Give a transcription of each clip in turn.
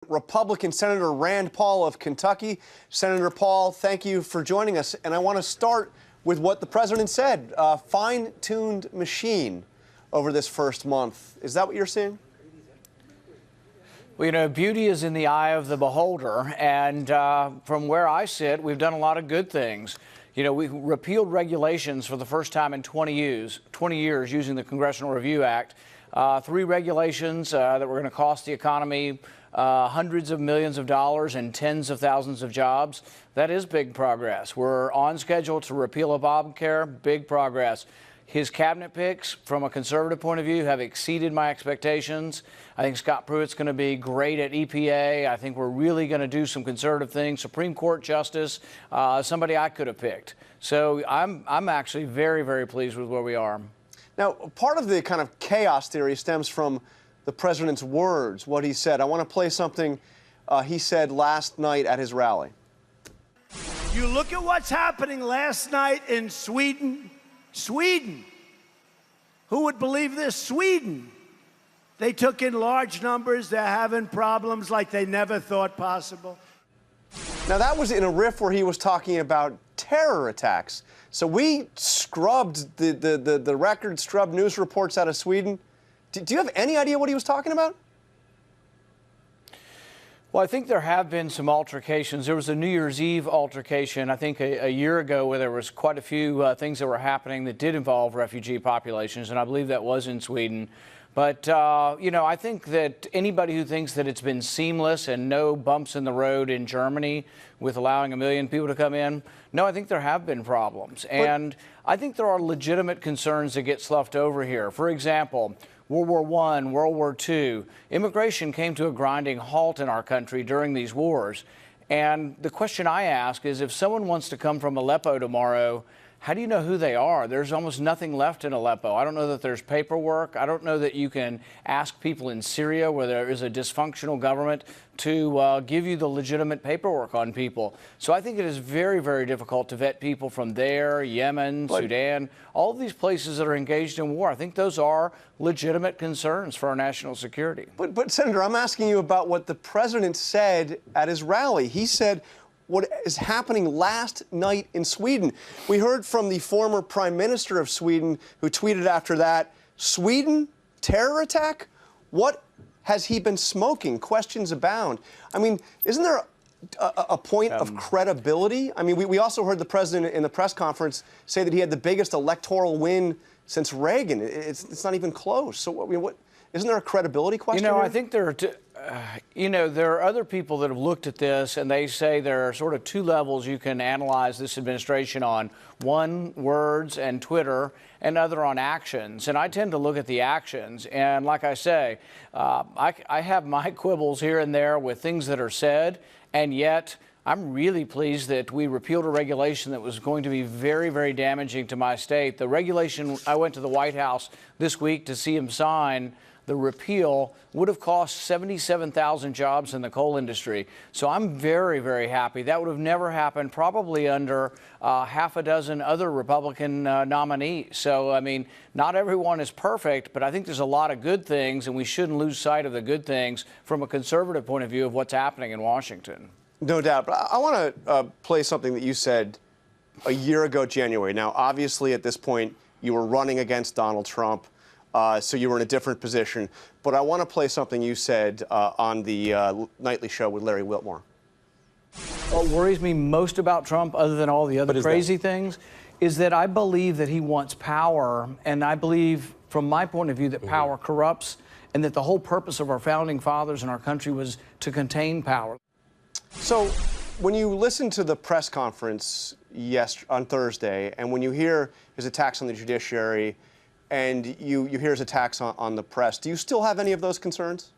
Republican Senator Rand Paul of Kentucky. Senator Paul, thank you for joining us. And I want to start with what the president said, fine-tuned machine over this first month. Is that what you're seeing? Well, you know, beauty is in the eye of the beholder. And from where I sit, we've done a lot of good things. You know, we repealed regulations for the first time in 20 years using the Congressional Review Act. 3 regulations that were going to cost the economy hundreds of millions of dollars and tens of thousands of jobs. That is big progress. We're on schedule to repeal Obamacare. Big progress. His cabinet picks, from a conservative point of view, have exceeded my expectations. I think Scott Pruitt's going to be great at EPA. I think we're really going to do some conservative things. Supreme Court Justice, somebody I could have picked. So I'm actually very, very pleased with where we are. Now, part of the kind of chaos theory stems from the president's words, what he said. I want to play something he said last night at his rally. You look at what's happening last night in Sweden. Sweden. Who would believe this? Sweden. They took in large numbers. They're having problems like they never thought possible. Now, that was in a riff where he was talking about terror attacks. So we scrubbed the record, scrubbed news reports out of Sweden. Do you have any idea what he was talking about? Well, I think there have been some altercations. There was a New Year's Eve altercation, I think a year ago, where there was quite a few things that were happening that did involve refugee populations, and I believe that was in Sweden. But, you know, I think that anybody who thinks that it's been seamless and no bumps in the road in Germany with allowing 1 million people to come in, no, I think there have been problems. And I think there are legitimate concerns that get sloughed over here. For example, World War I, World War II, immigration came to a grinding halt in our country during these wars. And the question I ask is, if someone wants to come from Aleppo tomorrow, how do you know who they are? There's almost nothing left in Aleppo. I don't know that there's paperwork. I don't know that you can ask people in Syria, where there is a dysfunctional government, to give you the legitimate paperwork on people. So I think it is very, very difficult to vet people from there, Yemen, Sudan, all of these places that are engaged in war. I think those are legitimate concerns for our national security. But Senator, I'm asking you about what the president said at his rally. He said what is happening last night in Sweden. We heard from the former prime minister of Sweden, who tweeted after that, Sweden, terror attack? What has he been smoking? Questions abound. I mean, isn't there a point of credibility? I mean, we also heard the president in the press conference say that he had the biggest electoral win since Reagan. It's not even close. So, I mean, isn't there a credibility question? You know, here? I think there are, there are other people that have looked at this, and they say there are sort of 2 levels you can analyze this administration on. One, words and Twitter, and other on actions. And I tend to look at the actions. And like I say, I have my quibbles here and there with things that are said, and yet I'm really pleased that we repealed a regulation that was going to be very, very damaging to my state. The regulation, I went to the White House this week to see him sign. The repeal would have cost 77,000 jobs in the coal industry. So I'm very, very happy. That would have never happened probably under half a dozen other Republican nominees. So, I mean, not everyone is perfect, but I think there's a lot of good things, and we shouldn't lose sight of the good things from a conservative point of view of what's happening in Washington. No doubt. But I want to play something that you said a year ago, January. Now, obviously, at this point, you were running against Donald Trump. So you were in a different position. But I want to play something you said on the nightly show with Larry Wilmore. What worries me most about Trump, other than all the other crazy things, is that I believe that he wants power. And I believe, from my point of view, that power corrupts, and that the whole purpose of our founding fathers and our country was to contain power. So when you listen to the press conference on Thursday, and when you hear his attacks on the judiciary, and you hear his attacks on the press, do you still have any of those concerns?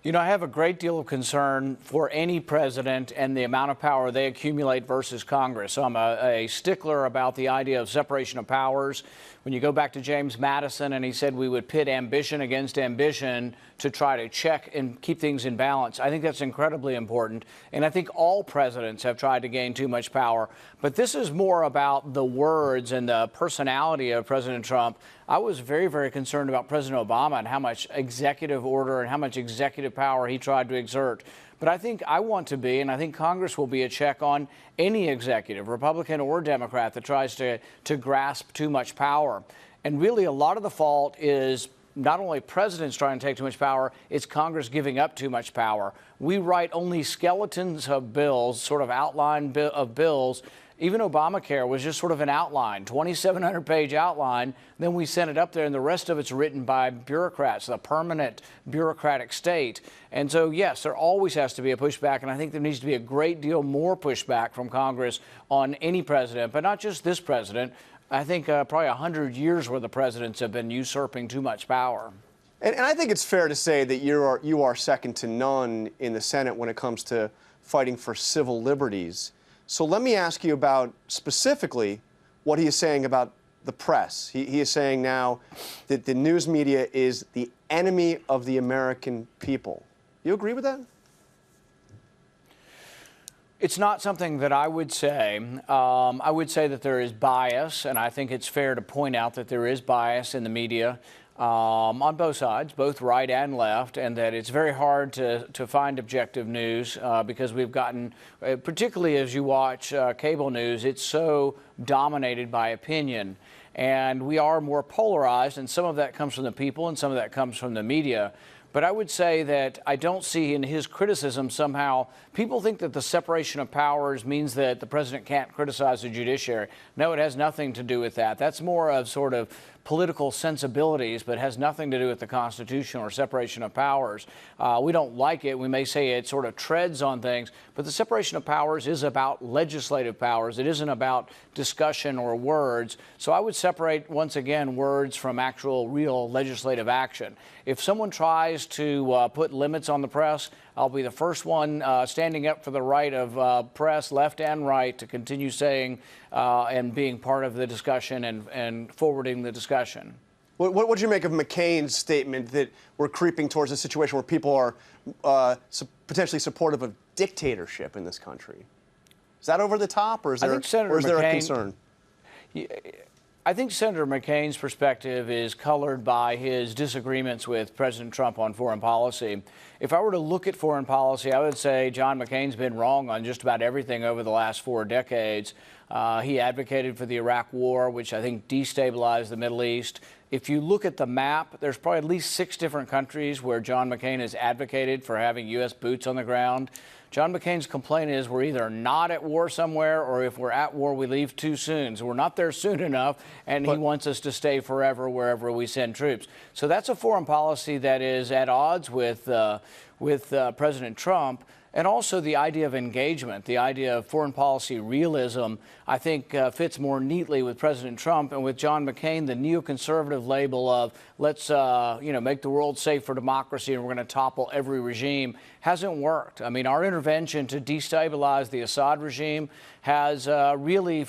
You know, I have a great deal of concern for any president and the amount of power they accumulate versus Congress. So I'm a stickler about the idea of separation of powers. When you go back to James Madison, and he said we would pit ambition against ambition to try to check and keep things in balance, I think that's incredibly important. And I think all presidents have tried to gain too much power. But this is more about the words and the personality of President Trump. I was very, very concerned about President Obama and how much executive order and how much executive legislative power he tried to exert. But I think I want to be, and I think Congress will be, a check on any executive, Republican or Democrat, that tries to grasp too much power. And really, a lot of the fault is not only presidents trying to take too much power, it's Congress giving up too much power. We write only skeletons of bills, sort of outline of bills. Even Obamacare was just sort of an outline, 2,700-page outline. Then we sent it up there, and the rest of it's written by bureaucrats, the permanent bureaucratic state. And so, yes, there always has to be a pushback, and I think there needs to be a great deal more pushback from Congress on any president, but not just this president. I think probably 100 years where the presidents have been usurping too much power. And I think it's fair to say that you are second to none in the Senate when it comes to fighting for civil liberties. So let me ask you about specifically what he is saying about the press. He is saying now that the news media is the enemy of the American people. You agree with that? It's not something that I would say. I would say that there is bias, and I think it's fair to point out that there is bias in the media on both sides, both right and left, and that it's very hard to find objective news because we've gotten, particularly as you watch cable news, it's so dominated by opinion. And we are more polarized, and some of that comes from the people and some of that comes from the media. But I would say that I don't see in his criticism somehow, people think that the separation of powers means that the president can't criticize the judiciary. No, it has nothing to do with that. That's more of sort of political sensibilities, but has nothing to do with the Constitution or separation of powers. We don't like it. We may say it sort of treads on things, but the separation of powers is about legislative powers. It isn't about discussion or words. So I would separate, once again, words from actual real legislative action. If someone tries to put limits on the press, I'll be the first one standing up for the right of press, left and right, to continue saying and being part of the discussion and forwarding the discussion. What do you make of McCain's statement that we're creeping towards a situation where people are potentially supportive of dictatorship in this country? Is that over the top, or is there a concern? I think Senator McCain's perspective is colored by his disagreements with President Trump on foreign policy. If I were to look at foreign policy, I would say John McCain's been wrong on just about everything over the last 4 decades. He advocated for the Iraq War, which I think destabilized the Middle East. If you look at the map, there's probably at least 6 different countries where John McCain has advocated for having U.S. boots on the ground. John McCain's complaint is we're either not at war somewhere, or if we're at war, we leave too soon. So we're not there soon enough, and he wants us to stay forever wherever we send troops. So that's a foreign policy that is at odds with President Trump. And also the idea of engagement, the idea of foreign policy realism, I think fits more neatly with President Trump. And with John McCain, the neoconservative label of let's make the world safe for democracy and we're going to topple every regime hasn't worked. I mean, our intervention to destabilize the Assad regime has really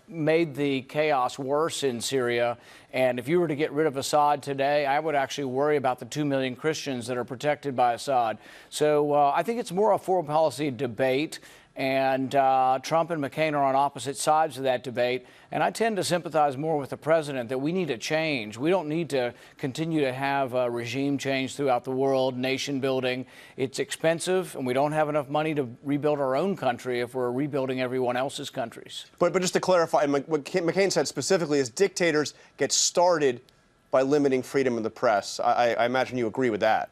made the chaos worse in Syria. And if you were to get rid of Assad today, I would actually worry about the 2 million Christians that are protected by Assad. So I think it's more a foreign policy debate, and Trump and McCain are on opposite sides of that debate. And I tend to sympathize more with the president that we need a change. We don't need to continue to have a regime change throughout the world, nation building. It's expensive, and we don't have enough money to rebuild our own country if we're rebuilding everyone else's countries. But just to clarify, what McCain said specifically is dictators get started by limiting freedom of the press. I imagine you agree with that.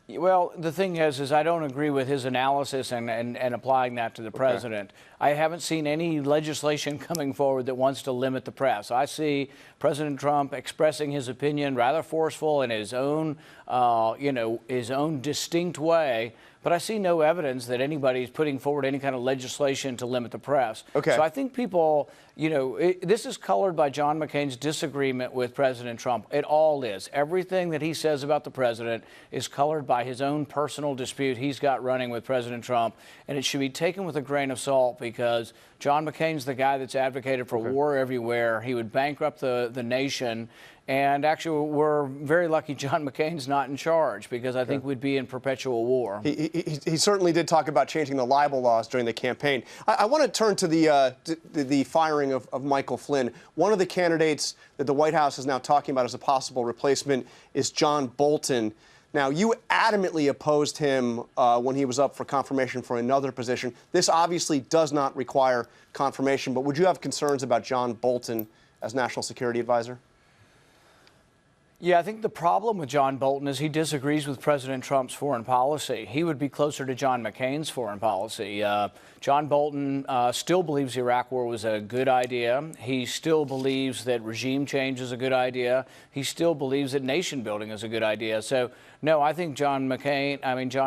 Well, the thing is I don't agree with his analysis and applying that to the president. I haven't seen any legislation coming forward that wants to limit the press. I see President Trump expressing his opinion rather forceful in his own, his own distinct way. But I see no evidence that anybody's putting forward any kind of legislation to limit the press. Okay. So I think people, this is colored by John McCain's disagreement with President Trump. It all is. Everything that he says about the president is colored by his own personal dispute he's got running with President Trump. And it should be taken with a grain of salt because John McCain's the guy that's advocated for war everywhere. He would bankrupt the nation. And actually, we're very lucky John McCain's not in charge because I think we'd be in perpetual war. He certainly did talk about changing the libel laws during the campaign. I want to turn to the firing of Michael Flynn. One of the candidates that the White House is now talking about as a possible replacement is John Bolton. Now, you adamantly opposed him when he was up for confirmation for another position. This obviously does not require confirmation, but would you have concerns about John Bolton as National Security Advisor? Yeah, I think the problem with John Bolton is he disagrees with President Trump's foreign policy. He would be closer to John McCain's foreign policy. John Bolton still believes the Iraq War was a good idea. He still believes that regime change is a good idea. He still believes that nation building is a good idea. So, no, I think John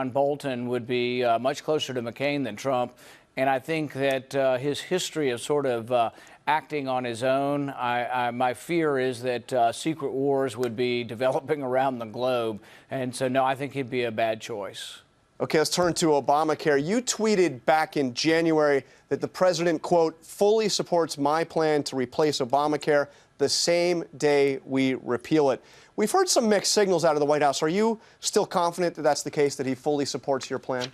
Bolton would be much closer to McCain than Trump. And I think that his history of sort of acting on his own, my fear is that secret wars would be developing around the globe. And so, no, I think he'd be a bad choice. Okay, let's turn to Obamacare. You tweeted back in January that the president, quote, fully supports my plan to replace Obamacare the same day we repeal it. We've heard some mixed signals out of the White House. Are you still confident that that's the case, that he fully supports your plan?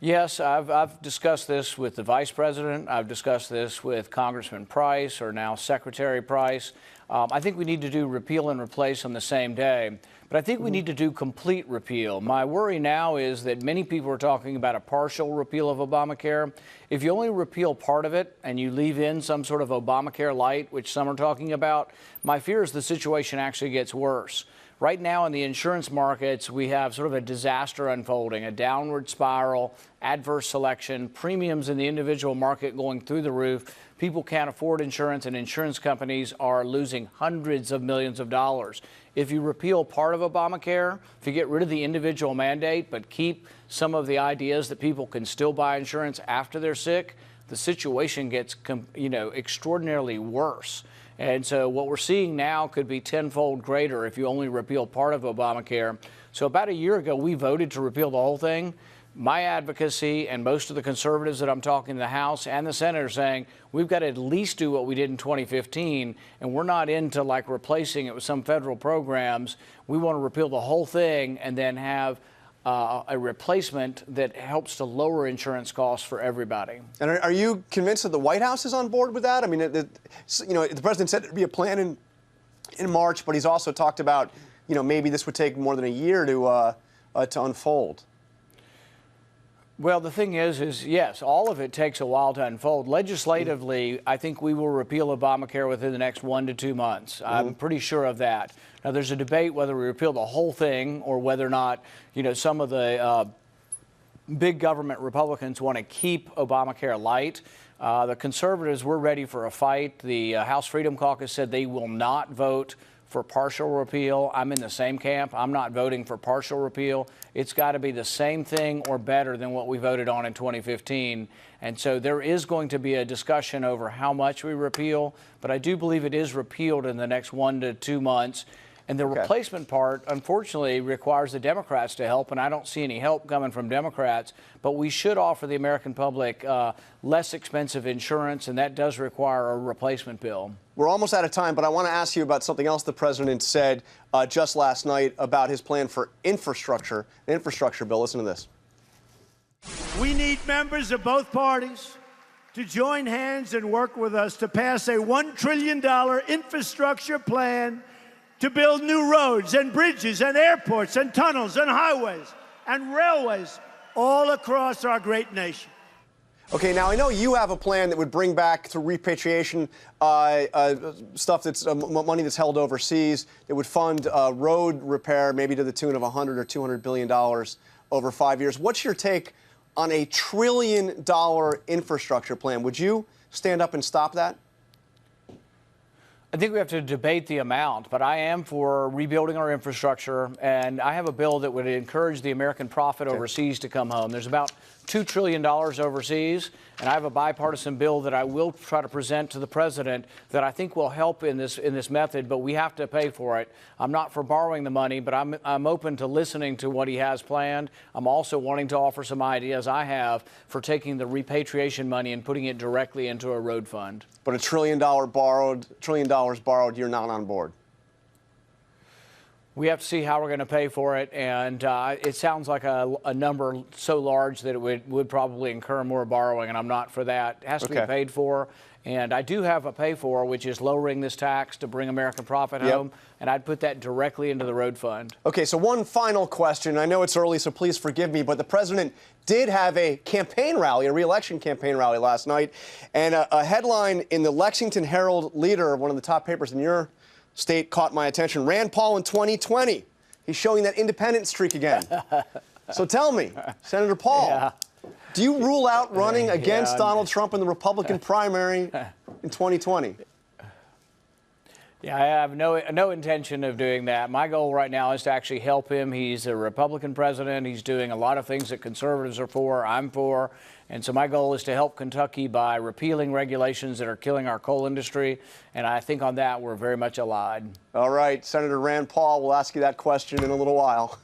Yes, I've discussed this with the vice president. I've discussed this with Congressman Price, or now Secretary Price. I think we need to do repeal and replace on the same day, but I think we need to do complete repeal. My worry now is that many people are talking about a partial repeal of Obamacare. If you only repeal part of it and you leave in some sort of Obamacare light, which some are talking about, my fear is the situation actually gets worse. Right now in the insurance markets, we have sort of a disaster unfolding, a downward spiral, adverse selection, premiums in the individual market going through the roof. People can't afford insurance, and insurance companies are losing hundreds of millions of dollars. If you repeal part of Obamacare, if you get rid of the individual mandate but keep some of the ideas that people can still buy insurance after they're sick, the situation gets, extraordinarily worse. And so what we're seeing now could be tenfold greater if you only repeal part of Obamacare. So about a year ago, we voted to repeal the whole thing. My advocacy and most of the conservatives that I'm talking to the House and the Senate are saying we've got to at least do what we did in 2015, and we're not into like replacing it with some federal programs. We want to repeal the whole thing and then have a replacement that helps to lower insurance costs for everybody. And are you convinced that the White House is on board with that? I mean, the president said there'd be a plan in March, but he's also talked about, maybe this would take more than a year to unfold. Well, the thing is yes, all of it takes a while to unfold. Legislatively, I think we will repeal Obamacare within the next 1 to 2 months. I'm pretty sure of that. Now, there's a debate whether we repeal the whole thing or whether or not, some of the big government Republicans want to keep Obamacare light. The conservatives, we're ready for a fight. The House Freedom Caucus said they will not vote for partial repeal. I'm in the same camp. I'm not voting for partial repeal. It's got to be the same thing or better than what we voted on in 2015. And so there is going to be a discussion over how much we repeal, but I do believe it is repealed in the next 1 to 2 months. And the replacement part, unfortunately, requires the Democrats to help, and I don't see any help coming from Democrats. But we should offer the American public less expensive insurance, and that does require a replacement bill. We're almost out of time, but I want to ask you about something else the president said just last night about his plan for infrastructure, an infrastructure bill. Listen to this. We need members of both parties to join hands and work with us to pass a $1 trillion infrastructure plan to build new roads and bridges and airports and tunnels and highways and railways all across our great nation. Okay, now I know you have a plan that would bring back through repatriation stuff that's money that's held overseas. It would fund road repair maybe to the tune of $100 or $200 billion over 5 years. What's your take on a $1 trillion infrastructure plan? Would you stand up and stop that? I think we have to debate the amount, but I am for rebuilding our infrastructure, and I have a bill that would encourage the American profit overseas to come home. There's about $2 trillion overseas, and I have a bipartisan bill that I will try to present to the president that I think will help in this method, but we have to pay for it. I'm not for borrowing the money, but I'm open to listening to what he has planned. I'm also wanting to offer some ideas I have for taking the repatriation money and putting it directly into a road fund. But $1 trillion borrowed, you're not on board. We have to see how we're going to pay for it, and it sounds like a number so large that it would probably incur more borrowing, and I'm not for that. It has to be paid for, And I do have a pay for, which is lowering this tax to bring American profit Yep. home, and I'd put that directly into the road fund. Okay, so one final question. I know it's early, so please forgive me, but the president did have a campaign rally, a re-election campaign rally last night, and a headline in the Lexington Herald-Leader, one of the top papers in your state, caught my attention. Rand Paul in 2020. He's showing that independent streak again. So tell me, Senator Paul, Yeah. do you rule out running against Yeah. Donald Trump in the Republican primary in 2020? Yeah, I have no intention of doing that. My goal right now is to actually help him. He's a Republican president. He's doing a lot of things that conservatives are for, I'm for. And so my goal is to help Kentucky by repealing regulations that are killing our coal industry. And I think on that, we're very much allied. All right, Senator Rand Paul, we'll ask you that question in a little while.